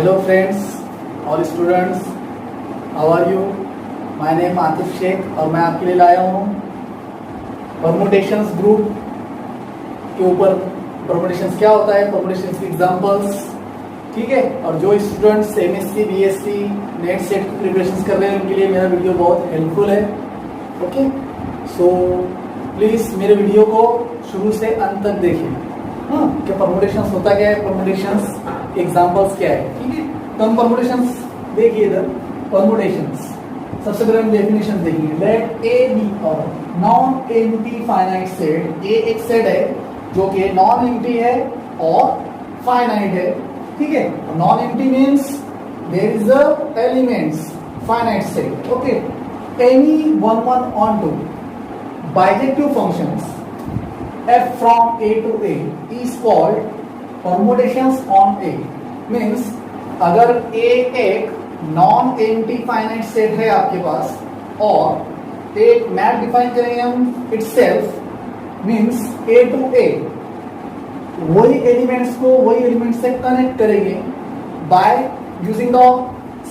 Hello friends, all students, how are you? My name Atif Sheikh और मैं आपके लिए लाया हूँ परमुटेशंस ग्रुप के ऊपर। परमुटेशंस क्या होता है, परमुटेशंस की एग्जांपल्स, ठीक है। और जो students MSc BSc net set की प्रिपरेशन कर रहे हैं उनके लिए मेरा वीडियो बहुत हेल्पफुल है। ओके, सो प्लीज़ मेरे वीडियो को शुरू से अंत तक देखिए। हाँ, क्या परमुटेशंस होता क्या है, परमुटेशंस एग्जांपल्स क्या है, ठीक है। तो हम परमुटेशंस देखिए इधर। परमुटेशंस सबसे पहले हम डेफिनेशन देखेंगे। लेट ए बी और नॉन एम्प्टी फाइनाइट सेट। ए एक सेट है जो कि नॉन एम्प्टी है और फाइनाइट है, ठीक है। Non empty means there is a elements, finite set, okay. Any one on to bijective functions f from a to a is called permutations on a। means अगर a एक non empty finite set है आपके पास और एक map define करेंगे हम itself means a to a, वही elements को वही एलिमेंट से कनेक्ट करेंगे by using the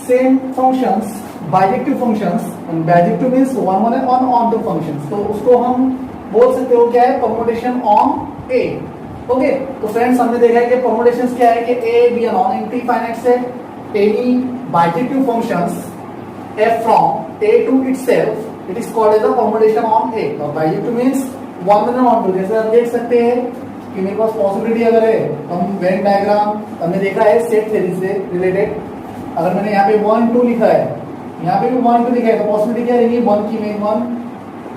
same functions, bijective functions. Bijective means one on to functions, तो उसको हम बोल सकते हो क्या है, परमुटेशन ऑन ए। ओके, तो फ्रेंड्स हमने देखा है कि परमुटेशंस क्या है कि a be non empty finite set, any bijective functions f from a to itself it is called as a permutation on a। और bijective means one on to. जैसे आप देख सकते हैं कि मेरे पास पॉसिबिलिटी अगर है, हम वेन डायग्राम हमने देखा है सेट थ्योरी से रिलेटेड। अगर मैंने यहाँ पे 1 2 लिखा है, यहाँ पे भी 1 2 लिखा है, तो पॉसिबिलिटी क्या रहेगी, 1 की इमेज 1,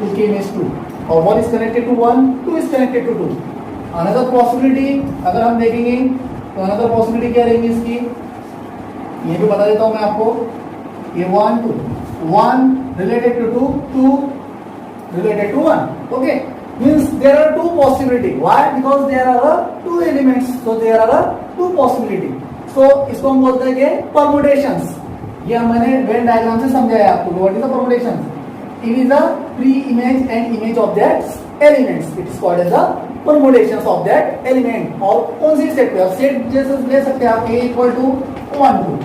2 की इमेज 2, और 1 is connected to 1, 2 is connected to 2। Another possibility अगर हम देखेंगे तो अनदर पॉसिबिलिटी क्या रहेगी इसकी, ये भी बता देता हूं मैं आपको। ये 1 2, 1 related to 2, 2 related to 1, okay। means there are two possibility। why? because there are two elements, so there are two possibility। so इसको हम बोलते हैं कि permutations। ये मैंने वेन डायग्राम से समझाया आपको। what is the permutations? it is the pre-image and image of that elements, it is called as the permutations of that element। और कौन सी सेट पे, सेट जैसे ले सकते हैं आप a equal to 1 2,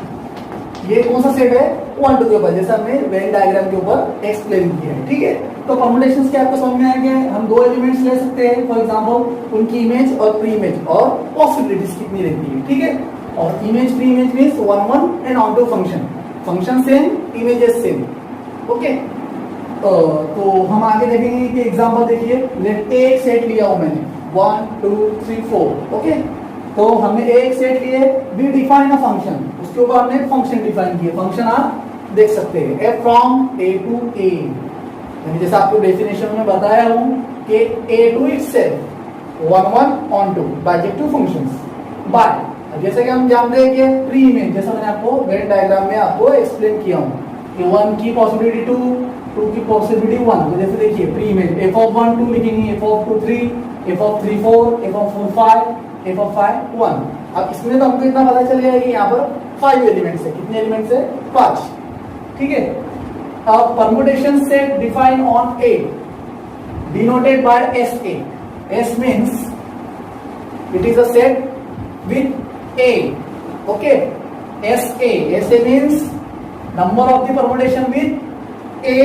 ये कौन सा सेट है 1 2 के ऊपर, जैसा हमने वेन डायग्राम के ऊपर एक्सप्लेन किया है, ठीक है। तो परमुटेशंस क्या आपको समझ में आएंगे, हम दो एलिमेंट्स ले सकते हैं फॉर एग्जांपल, उनकी इमेज और प्री इमेज और पॉसिबिलिटीज कितनी रहती है, ठीक है। और image pre image means one and on to function, function same images same, okay. तो हम आगे देखेंगे कि एग्जांपल देखिए। लेट एक सेट लिया हूं मैंने 1 2 3 4, ओके। तो हमने एक सेट लिए, वी डिफाइन अ फंक्शन, उसके ऊपर हमने फंक्शन डिफाइन किया। फंक्शन आप देख सकते हैं f from a to a, यानी जैसा आपको डेफिनेशन में बताया हूं कि a to itself one on to bijective functions by, जैसे कि हम जानते हैं कि प्री इमेज, जैसा मैंने आपको वेन डायग्राम में आपको एक्सप्लेन किया हूं कि 1 की पॉसिबिलिटी 2 की पॉसिबिलिटी 1। तो जैसे देखिए प्री इमेज f ऑफ 1 2 लिखेंगे, f of 2 3, f of 3 4, f of 4 5, f of 5 1। अब इसमें तो हमको इतना पता चल गया कि यहाँ पर 5 एलिमेंट्स है। कितने एलिमेंट्स है, 5, ठीक है। अब permutation set define on A denoted by SA। S means it is a set with A, okay. SA means number of the permutation with a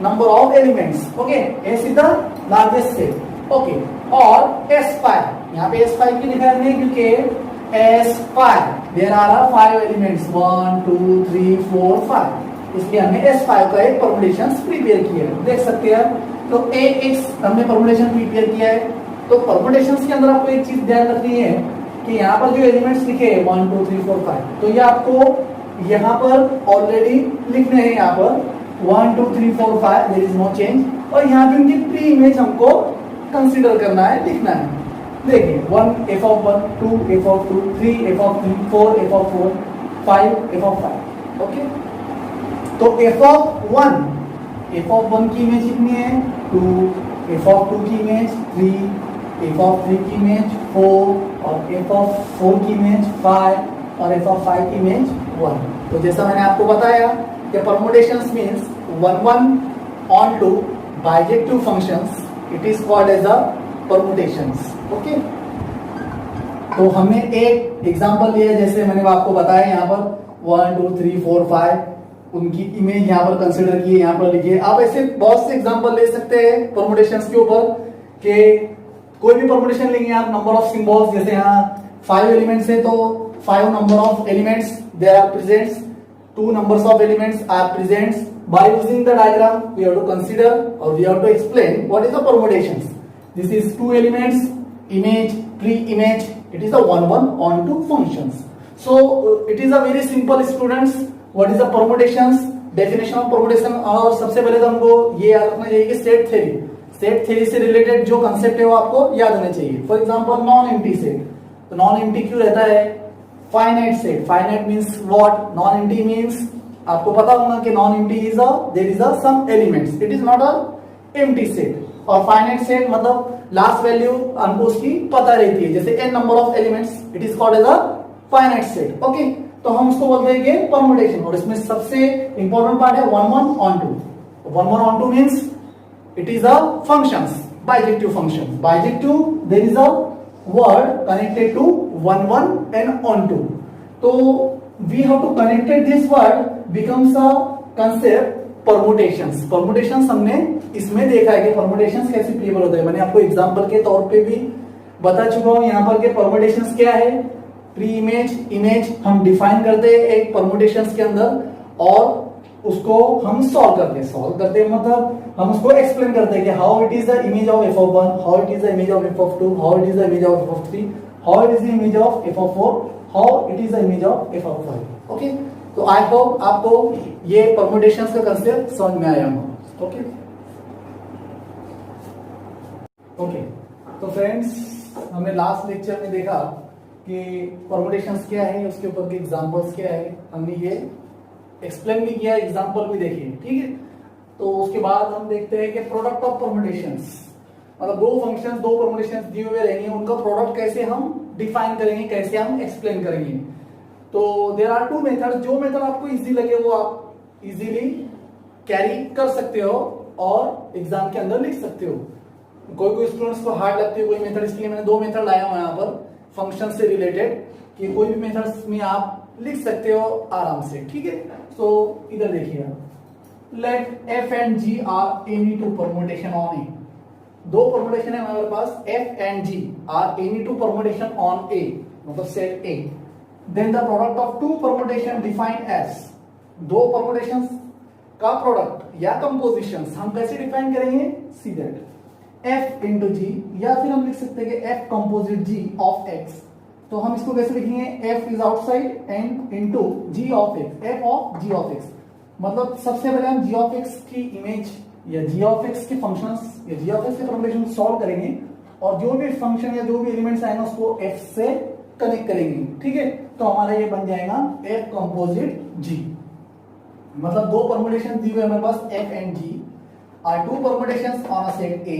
number of elements, okay। S is the largest set, okay। और S5, यहाँ पे S5 की लिखा है क्योंकि S5 there are 5 elements 1 2 3 4 5, इसलिए हमने S5 का एक परमुटेशन प्रिपेयर किया है, देख सकते हैं। तो AX हमने परमुटेशन प्रिपेयर किया है। तो परमुटेशंस के अंदर आपको एक चीज ध्यान रखनी है कि यहाँ पर जो एलिमेंट्स लिखे हैं 1 2 3 4 5, तो ये आपको यहाँ पर ऑलरेडी लिखने हैं, यहाँ पर 1 2 3 4 5 देयर इज नो चेंज। और यहाँ पे उनकी प्री इमेज हमको कंसीडर करना है, लिखना है। देखिए 1 f of 1 2 f of 2 3 f of 3 4 f of 4 5 f of 5, okay. तो f ऑफ 1 की इमेज कितनी है 2, f ऑफ 2 की इमेज 3, f ऑफ 3 की इमेज 4, और f ऑफ 4 की इमेज 5, और f ऑफ 5 की इमेज 1। तो जैसा मैंने आपको बताया कि permutations means one on to bijective functions, it is called as a permutations, okay. तो हमने एक एग्जांपल लिया, जैसे मैंने आपको बताया यहाँ पर 1 2 3 4 5 उनकी इमेज यहाँ पर कंसिडर की है, यहाँ पर लिखिए। आप ऐसे बहुत से एग्जांपल ले सकते हैं परमुटेशंस के ऊपर कि कोई भी परमुटेशन लेंगे आप, नंबर ऑफ सिंबल्स, जैसे यहाँ 5 एलिमेंट्स है तो 5 number of elements there are presents, 2 numbers of elements are present. By using the diagram we have to consider or we have to explain what is the permutations. This is 2 elements, image, pre-image, it is a 1 1 on 2 functions. So it is a very simple students. What is the permutations, definition of permutation? और सबसे पहले तो हमको ये याद रखना चाहिए कि सेट थ्योरी से रिलेटेड जो कंसेप्ट है वो आपको याद होना चाहिए। For example non empty set, तो नॉन एम्प्टी क्यों रहता है? Finite set, finite means what? Non empty means आपको पता होगा कि non empty is there is some elements, it is not a empty set. और फाइनाइट सेट मतलब लास्ट वैल्यू हमको उसकी पता रहती है, जैसे n number of elements, it is called as a finite set. Okay, तो हम उसको बोलते हैं कि परमुटेशन। और इसमें सबसे इंपॉर्टेंट पार्ट है 1 1 on 2। 1 1 on 2 means it is a functions, bijective function. Bijective, there is a word connected to 1 1 and on 2. So we have to connected this word becomes a concept permutations. Permutations हमने इसमें देखा है कि permutations कैसे payable होते हैं। मैंने आपको एग्जांपल के तौर पे भी बता चुका हूं यहाँ पर कि permutations क्या है। प्री इमेज, इमेज हम डिफाइन करते हैं एक permutations के अंदर और उसको हम सॉल्व करते हैं मतलब हम उसको एक्सप्लेन करते हैं कि how it is the image of f of 1, how it is the image of f of 2, how it is the image of f of 3, how it is the image of f of 4, how it is the image of f of 5। Okay, तो I hope आपको ये permutations का concept समझ में आया होगा। Okay okay, तो friends हमने लास्ट लेक्चर में देखा कि परमुटेशंस क्या है, उसके ऊपर के एग्जांपल्स क्या है, हमने ये एक्सप्लेन भी किया, एग्जांपल भी देखिए, ठीक है। तो उसके बाद हम देखते हैं कि प्रोडक्ट ऑफ परमुटेशंस, मतलब दो फंक्शंस, दो परमुटेशंस दिए हुए रहेंगे, उनका प्रोडक्ट कैसे हम डिफाइन करेंगे, कैसे हम एक्सप्लेन करेंगे। तो देयर आर 2 मेथड, जो मेथड आपको इजी लगे वो आप इजीली कैरी कर सकते हो और एग्जाम के अंदर लिख सकते हो। कोई स्टूडेंट्स को हार्ड लगती है कोई मेथड, इसलिए मैंने 2 मेथड लाया हूं यहाँ पर फंक्शन से रिलेटेड कि कोई भी मेथड्स में आप लिख सकते हो आराम से, ठीक है। तो इधर देखिए, late f and g are any two permutation on A। 2 permutation है हमारे पास, f and g are any two permutation on A, मतलब set A। Then the product of 2 permutation defined as, 2 permutations का प्रोडक्ट या compositions हम कैसे define करेंगे? See that f into g, या फिर हम लिख सकते हैं कि f composite g of x। तो हम इसको कैसे लिखेंगे? f is outside and into g of x, f of g of x। मतलब सबसे पहले हम g of x की इमेज या g of x के फंक्शंस या g of x के परमुटेशन सॉल्व करेंगे और जो भी फंक्शन या जो भी एलिमेंट्स आएंगे उसको f से कनेक्ट करेंगे, ठीक है। तो हमारा ये बन जाएगा f कंपोजिट g। मतलब 2 परमुटेशन दिए हुए हमारे पास f and g are 2 permutations on a set A,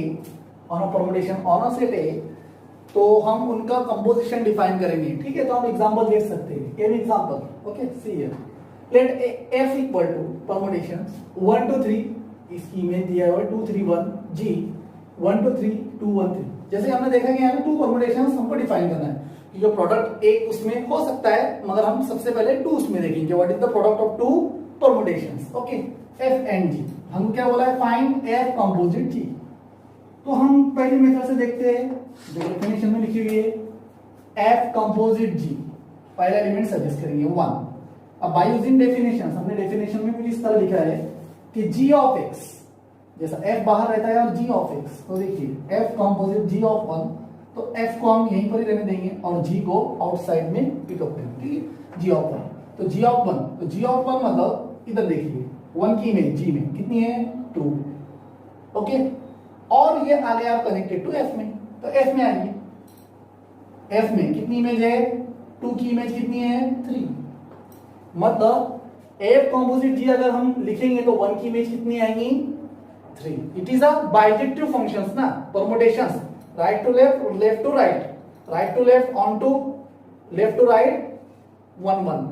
on a permutation on a set A। तो हम उनका कंपोजिशन डिफाइन करेंगे, ठीक है। तो हम एग्जांपल देख सकते हैं, ये भी example. Okay, see here, let f equal to permutations 1 2 3, इसकी इमेज दिया हुआ है 2 3 1 g 1 2 3 2 1 3। जैसे हमने देखा कि यहाँ पे 2 परमुटेशंस हमको डिफाइन करना है, क्योंकि प्रोडक्ट एक उसमें हो सकता है, मगर हम सबसे पहले 2 उसमें देखेंगे, what is the product of 2 permutations. Okay, f and g, हम क्या बोला है? Find f composite g। तो हम पहली मेथड से देखते हैं जो डेफिनेशन में लिखी हुई है, f कंपोजिट g, पहला एलिमेंट सजेस्ट करेंगे 1। अब बाय यूजिंग डेफिनेशन, हमने डेफिनेशन में भी इस तरह लिखा है कि g ऑफ x, जैसा f बाहर रहता है और g ऑफ x, तो देखिए f कंपोजिट g ऑफ 1, तो f को हम यहीं पर ही रहने देंगे और g को आउटसाइड में पिकअप करेंगे, ठीक है। g ऑफ 1, तो g ऑफ 1, तो g ऑफ 1 मतलब इधर देखिए 1 की इमेज g में कितनी है? 2। ओके, और ये आ गया आप कनेक्टेड टू f में, तो f में आइए, f में कितनी इमेज है? 2 की इमेज कितनी है? 3। मतलब f कंपोजिट g अगर हम लिखेंगे तो 1 की इमेज कितनी आएगी? 3। It is a bijective functions ना, permutations, right to left, left to right, right to left, on to left to right, 1 1।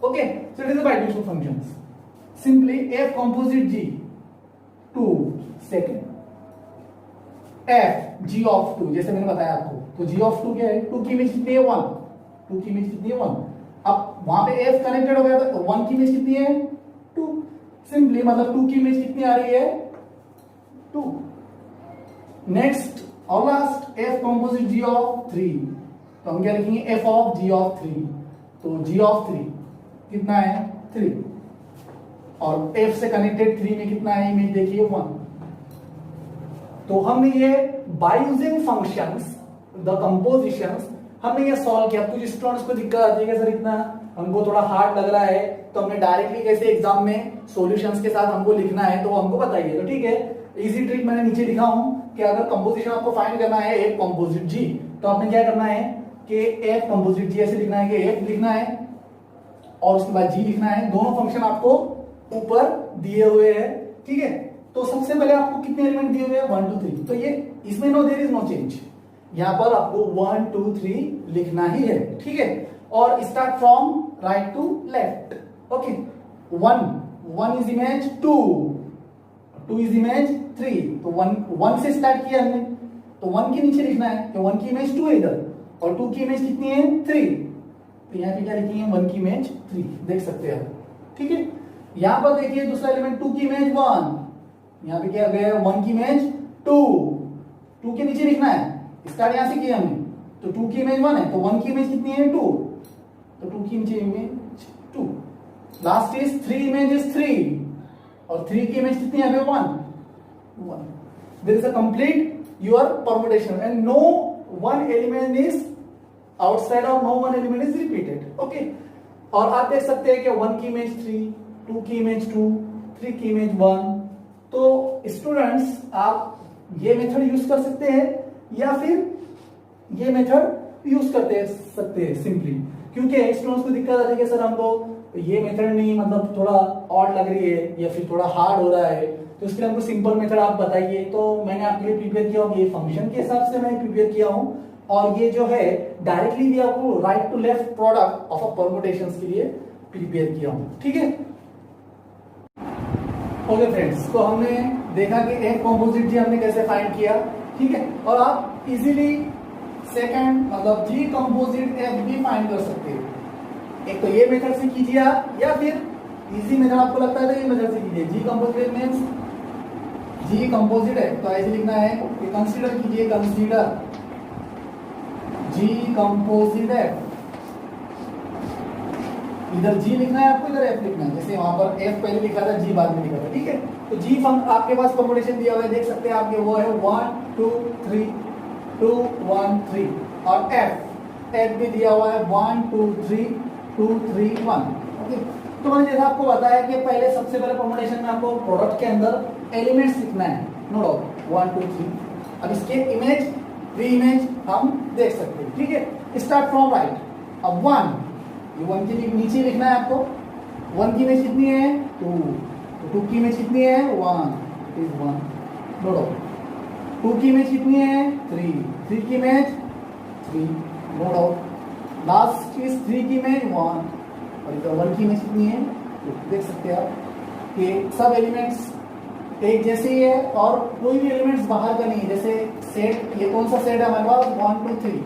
Okay, so it is a bijective functions. Simply f composite g 2 second f g of 2, जैसे मैंने बताया आपको, तो जी of 2 क्या है, 2 की image कितनी है 1, 2 की इमेज कितनी है 1। अब वहां पे एफ कनेक्टेड हो गया तो 1 की इमेज कितनी है 2, सिंपली मतलब 2 की इमेज कितनी आ रही है 2। नेक्स्ट और last f composite g of 3, तो हम क्या लिखेंगे एफ ऑफ जी ऑफ 3, तो जी ऑफ 3 कितना है 3, और एफ से कनेक्टेड 3 में कितना है इमेज देखिए 1। तो हमने ये by using functions the compositions हमने ये सॉल्व किया। कुछ स्टूडेंट्स को दिक्कत आती है कि सर इतना हमको थोड़ा हार्ड लग रहा है, तो हमने डायरेक्टली कैसे एग्जाम में सॉल्यूशंस के साथ हमको लिखना है, तो हमको बताइए। तो ठीक है, इजी ट्रिक मैंने नीचे लिखा हूं कि अगर कंपोजिशन आपको फाइंड करना है एफ कंपोजिट जी, तो आपने क्या करना है कि एफ कंपोजिट जी ऐसे लिखना है कि एफ लिखना है और उसके बाद जी लिखना है। दोनों फंक्शन आपको ऊपर दिए हुए हैं, ठीक है। तो सबसे पहले आपको कितने एलिमेंट दिए हुए हैं 1 2 3, तो ये इसमें no there is no change, यहां पर आपको 1 2 3 लिखना ही है, ठीक है। और start from right to left, okay. 1 is image 2 is image 3, तो 1 से स्टार्ट किया हमने, तो 1 के नीचे लिखना है कि 1 की इमेज 2 है इधर, और 2 की इमेज कितनी है 3, तो यहाँ पे क्या लिखेंगे 1 की इमेज 3, देख सकते हैं, ठीक है। यहां पर देखिए दूसरा एलिमेंट 2 की इमेज 1, यहाँ पे क्या गया 1 की इमेज 2 के नीचे लिखना है, स्टार्ट यहां से किया हमने, तो 2 की इमेज 1 है, तो 1 की इमेज कितनी है 2, तो 2 की नीचे image 2। Last is 3 image is 3, और 3 की इमेज कितनी है 1। There is a complete your permutation and no one element is outside और no one element is repeated, okay. और आप देख सकते हैं कि 1 की इमेज 3, 2 की इमेज 2, 3 की इमेज 1। तो स्टूडेंट्स आप ये मेथड यूज कर सकते हैं या फिर ये मेथड यूज करते सकते हैं सिंपली, क्योंकि स्टूडेंट्स को दिक्कत आती है कि सर हमको ये मेथड नहीं, मतलब थोड़ा ऑड लग रही है या फिर थोड़ा हार्ड हो रहा है, तो इसके लिए हमको सिंपल मेथड आप बताइए। तो मैंने आपके लिए प्रिपेयर किया हूँ, ये फंक्शन के हिसाब से मैंने प्रिपेयर किया हूँ, और ये जो है डायरेक्टली भी आपको right to left product of a permutations के लिए प्रिपेयर किया हूँ, ठीक है। ओके फ्रेंड्स, तो हमने देखा कि एफ कंपोजिट जी हमने कैसे फाइंड किया, ठीक है। और आप इजीली सेकंड मतलब जी कंपोजिट एफ भी फाइंड कर सकते हो। एक तो ये मेथड से कीजिए आप, या फिर इजी मेथड आपको लगता है तो ये मेथड से कीजिए। जी कंपोजिट मींस जी कंपोजिट है तो ऐसे लिखना है कि कंसीडर कीजिए, कंसीडर जी कंपोजिट एफ, इधर जी लिखना है आपको, इधर एफ लिखना है। जैसे वहां पर एफ पहले लिखा था, जी बाद में लिखा था, ठीक है। तो जी आपके पास परमुटेशन दिया हुआ है, देख सकते हैं आपके, वो है 1 2 3 2 1 3, और एफ भी दिया हुआ है 1 2 3 2 3 1, ओके। तो मैंने जैसा आपको बताया कि पहले सबसे पहले परमुटेशन में आपको प्रोडक्ट के अंदर एलिमेंट्स लिखना है, नो डाउट 1 2 3। अब इसके इमेज प्री इमेज हम देख सकते हैं, ठीक है। Start from right. अब 1 ये 1 के नीचे लिखना है आपको। 1 की इमेज कितनी है 2, तो 2 की इमेज कितनी है 1, इट इज 1, नो डाउट। 2 की इमेज कितनी है 3 की image 3, no doubt. Last is 3 की इमेज 1, और इधर 1 की इमेज कितनी है 2। देख सकते हैं आप कि सब एलिमेंट्स एक जैसे ही है और कोई भी एलिमेंट्स बाहर का नहीं है। जैसे सेट, ये कौन सा सेट है हमारे पास 1 2 3,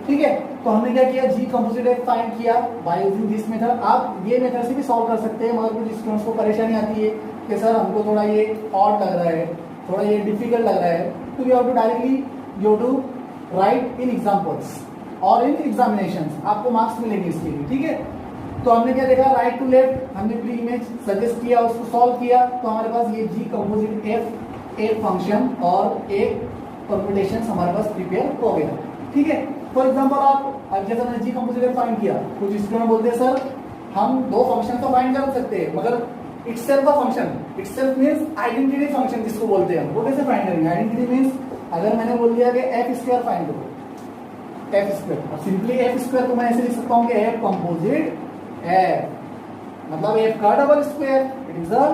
ठीक है। तो हमने क्या किया, जी कंपोजिट एफ फाइंड किया बाय यूजिंग दिस मेथड। आप ये मेथड से भी सॉल्व कर सकते हैं, मगर कुछ स्टूडेंट्स को परेशानी आती है कि सर हमको थोड़ा ये ऑड लग रहा है, थोड़ा ये डिफिकल्ट लग रहा है, तो you have to directly you to write in examples और इन एग्जामिनेशंस, आपको मार्क्स मिलेंगे इसके लिए, ठीक है। तो हमने क्या देखा, राइट टू लेफ्ट हमने प्री इमेज सजेस्ट किया, उसको सॉल्व किया, तो हमारे पास ये जी कंपोजिट एफ एक फंक्शन और एक परम्यूटेशन हमारे पास प्रिपेयर हो गया, ठीक है। फॉर एग्जाम्पल आप जैसा मैंने जी कंपोजिट एफ फाइंड किया, कुछ स्टूडेंट बोलते हैं सर हम 2 फंक्शन तो फाइंड कर सकते हैं, मगर itself a function, itself means identity function जिसको बोलते हैं, वो कैसे फाइंड करेंगे। आइडेंटिटी मींस अगर मैंने बोल दिया कि एफ स्क्वायर फाइंड करो, एफ स्क्वायर, और सिंपली एफ स्क्वायर तो मैं ऐसे लिख सकता हूँ कि एफ कंपोजिट एफ, मतलब एफ का double square, it is a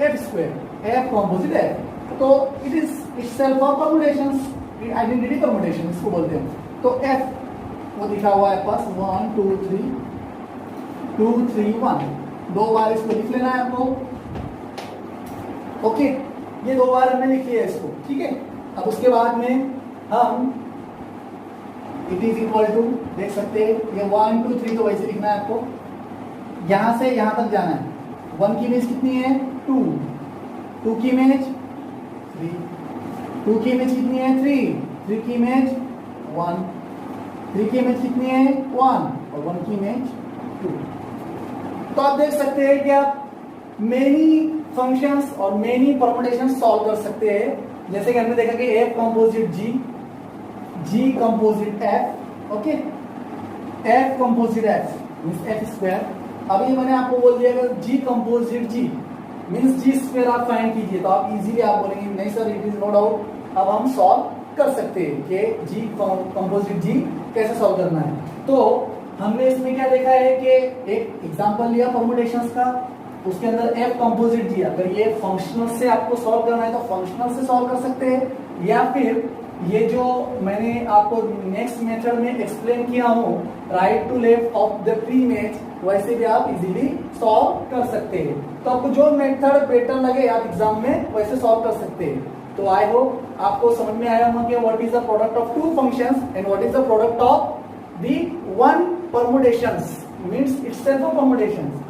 F square, F composite F. तो it is itself a permutations, identity permutation इसको बोलते हैं। तो एफ वो दिखा हुआ है पास 1 2 3 2 3 1, 2 बार इसको लिख लेना है आपको, ओके। ये 2 बार हमने लिख लिया इसको, ठीक है। अब उसके बाद में हम इट इज इक्वल टू, देख सकते हैं ये 1 2 3 तो वैसे लिखना है आपको, यहां से यहां तक जाना है। 1 की इमेज कितनी है 2, 2 की इमेज 3, 2 की इमेज कितनी है 3, 3 की इमेज 1, 3 की इमेज कितनी है 1 और 1 की इमेज 2। तो आप देख सकते हैं कि आप मेनी फंक्शंस और मेनी परम्यूटेशंस सॉल्व कर सकते हैं। जैसे कि हमने देखा कि F composite G, G composite F, okay, F composite F means F square. अभी मैंने आपको बोल दिया अगर G composite G means G square आप फाइंड कीजिए, तो आप इजीली आप बोलेंगे नहीं sir it is no doubt, अब हम सॉल्व कर सकते हैं कि जी कंपोजिट जी कैसे सॉल्व करना है। तो हमने इसमें क्या देखा है कि एक एग्जांपल लिया परम्यूटेशंस का, उसके अंदर एफ कंपोजिट जी, अगर ये फंक्शनल से आपको सॉल्व करना है तो फंक्शनल से सॉल्व कर सकते हैं, या फिर ये जो मैंने आपको नेक्स्ट मेथड में एक्सप्लेन किया हूं right to left of the pre image, वैसे भी आप इजीली सॉल्व कर सकते हैं। तो आपको जो मेथड बेटर लगे आप एग्जाम में वैसे सॉल्व कर सकते हैं। तो आई होप आपको समझ में आया होगा कि what is the product of two functions and what is the product of the one permutations means itself of permutations.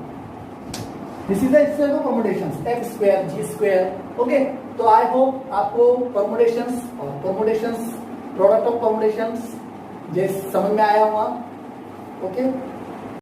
This is the itself of permutations f square g square, okay. तो I hope आपको permutations और permutations product of permutations जैसे समझ में आया होगा, okay.